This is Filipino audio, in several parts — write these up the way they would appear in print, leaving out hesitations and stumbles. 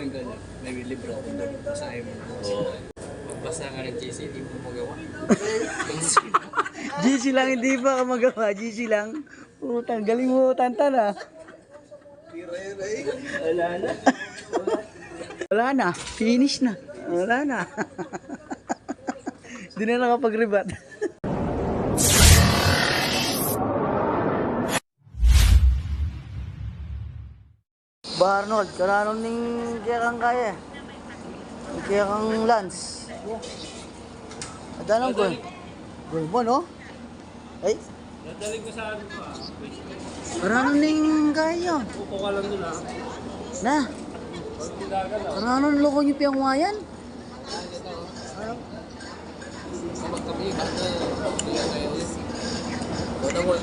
gagawin ka niya? May libro kung basahin mo. Oo. Magbasa ka ng GC, hindi mo magawa. GC lang, hindi pa ka magawa. GC lang. Utang, galing mo, Tantan ah. Wala na. Wala na, finish na. Wala na. Hindi na nakapag-rebat. Ba Arnold, karanon ning kaya kang kaya. Kaya kang Lance. Adanong ko. Gol mo no? Ay. Nadali ko sa ano pa. Karanon ning kaya. Upo ka lang nila. Na. Karanon loko niyo piyang wayan.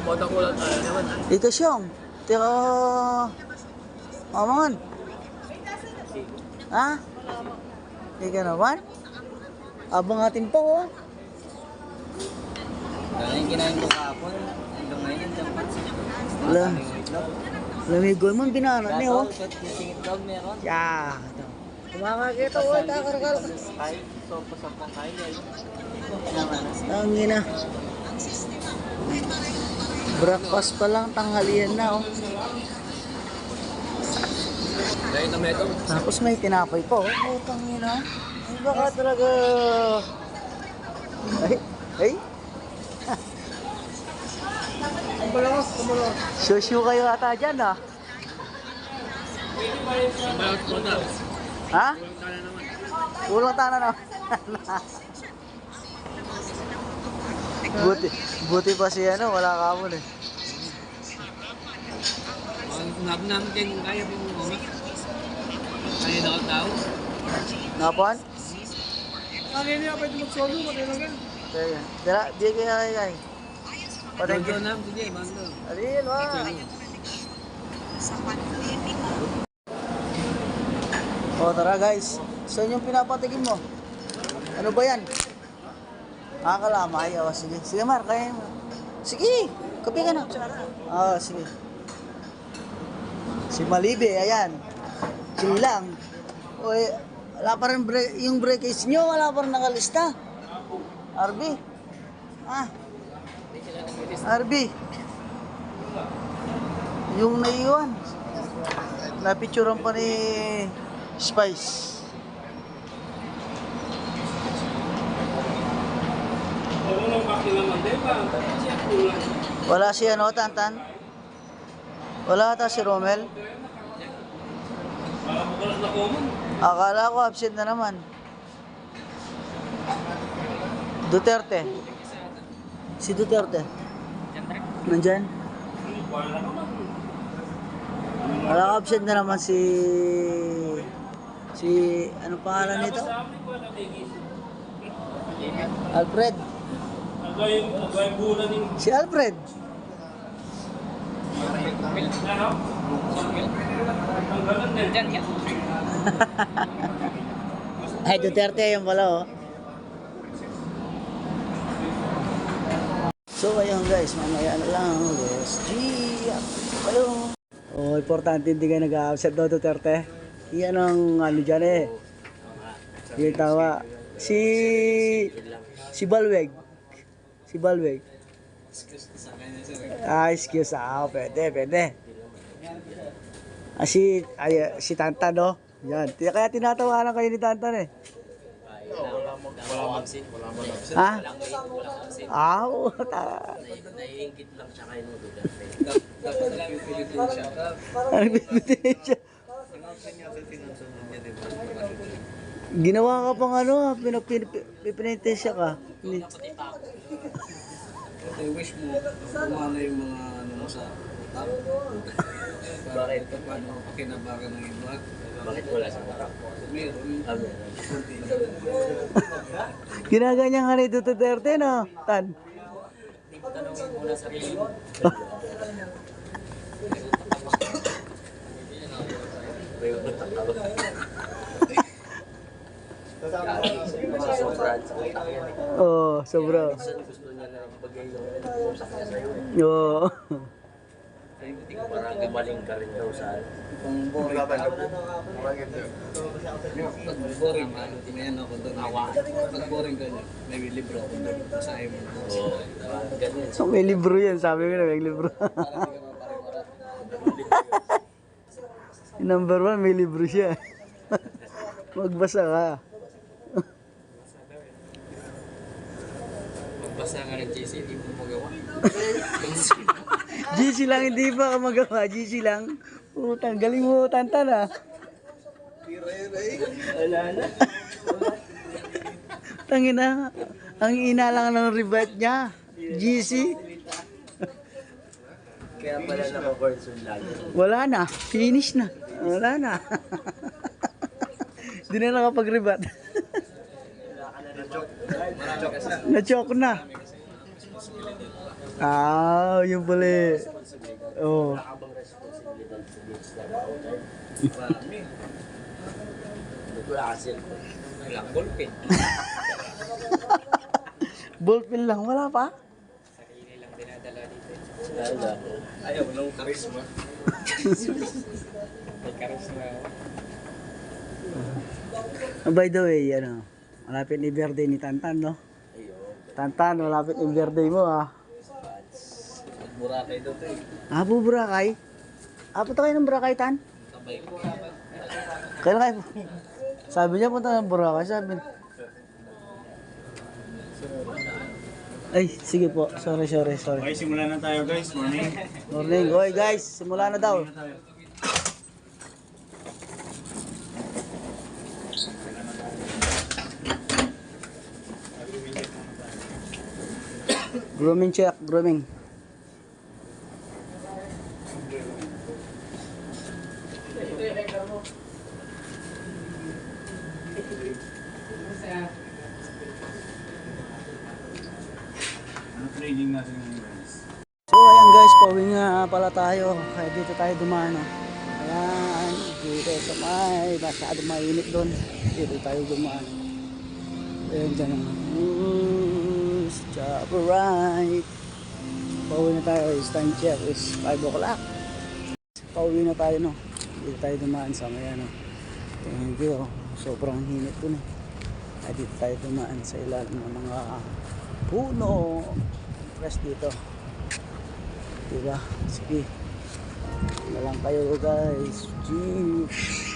Modang ko lang tayo naman. Ito siyang. Tira. Mamangan. Ha? Hindi ka naman? Abang atin pa oh. Dahil yung kinain ko kahapon, hanggang ngayon yung dampat. Wala. Lamigol mo, binanat niya oh. Singit dog meron. Yeah. Kumakakita oh, takarkal. Kahit sopa sa pang kain. Tangin na. Breakfast pa lang, tanghalian na oh. Dahil na meto. Tapos may tinapay pa oh. Oh, tangin na. Ay, baka talaga. Ay. Shushu kayo ata dyan ah. Balot ko na. Ha? Ulang tana na. Buti pa si ano, wala ka mo eh. Ang namin kayo kung kaya pong umamik. Kaya daw tao. Napon? Kaya niya pwede mag-solo, mag-ilangan. Kaya. Dala, di kaya kaya. Mando na, sige, mando. Alin, wa. O tara guys, saan yung pinapatigin mo? Ano ba yan? Kalamay, o sige. Sige Mar, kaya mo. Sige, kape ka na. Sige. Si Malibe, ayan. Chill lang. O wala pa rin yung breakage nyo, wala pa rin nakalista. RB. RB. Yung naiwan. Napicturean pa ni Spice. Wala si ano, Tantan? Wala ata si Romel? Akala ko absent na naman. Duterte. Si Duterte. Nandyan? Wala absent na naman si ano pangalan nito? Alfred. Si Alfred. Ay, Duterte yung pala oh. So ayun guys, mamaya na lang. Yes, G. Ayun. Oh, importante hindi kayo nag-absent do Duterte. Yan ang ano dyan eh. Yung tawa. Si Balweg. Si Balweg. Excuse. Pwede. Si Tantan no? Yan. Kaya tinatawanan kayo ni Tantan eh. Wala mag-absent. Ha? Naiingit lang siya kayo nung Duterte. Dapat lang yung Pilipinasya. Ano Pilipinasya? Ginawa ka pang ano, pinipinitensya ka. I wish mo, kumana yung mga ano mo sa utak. Bakit? Paano pakinabagan ng iba? Bakit wala sa utak? Meron. Ginaganyan ka ni Duterte no, Tan? Tanungin mo na sarili mo. Oh, sobra. Gusto niya na bagay yung sakya sa'yo. Oo. Hindi ko parang Gagaling ka rin daw sa Kung boring ka, pag boring ka, may ano ako doon. Pag boring ka niya, may libro ako doon. Basahin mo. Oo, ganun. So, may libro yan. Sabi ko na may libro. Para hindi ka mapariwarat. Number 1, may libro siya. Magbasa ka. Magbasa ka ng GC, hindi mo magawa. GC lang, hindi pa ka magawa. GC lang. Utang, galing mo, Tantan ah. Wala na. Tangina, ang ina lang ng rebate niya. GC. Kaya pala naka-Corson lagi. Wala na. Finish na. Wala na. Hindi na nakapag-rebate. Na-choke na. Ah, yun pala eh. Oh. Nakabang responsibilidad sa beach na outer. Marami. Wala kasi. Ilang ballpen. Ballpen lang, wala pa? Sarili lang dinadala dito. Wala. Ayaw, nung karisma. May karisma ako. By the way, ano, malapit ni birthday ni Tantan, no? Ayun. Tantan, malapit yung birthday mo, ah. Burakay doon eh. Ah, po Boracay? Ah, punta kayo ng Boracay, Tan? Sabay ko. Kailan kayo? Sabi niya, punta ng Boracay, sabi niya. Ay, sige po. Sorry. Okay, simulan na tayo guys. Morning. Morning. Oy, guys, simula na daw. Grooming check, grooming. Ano training natin ngayon guys? So ayan guys, pauwi nga pala tayo. Kaya dito tayo dumaan. Oh. Ayan, dito sa may masyado mainit doon. Dito tayo dumaan. Ayan dyan. Stop right. Pauwi na tayo. Time check is 5 o'clock. Pauwi na tayo no. Dito tayo dumaan sa may ano. Thank you. Sobrang hinit doon eh. Kaya dito tayo dumaan sa ilalim ng mga puno. Rest dito. Diba? Sige. Na lang kayo guys. Jeez.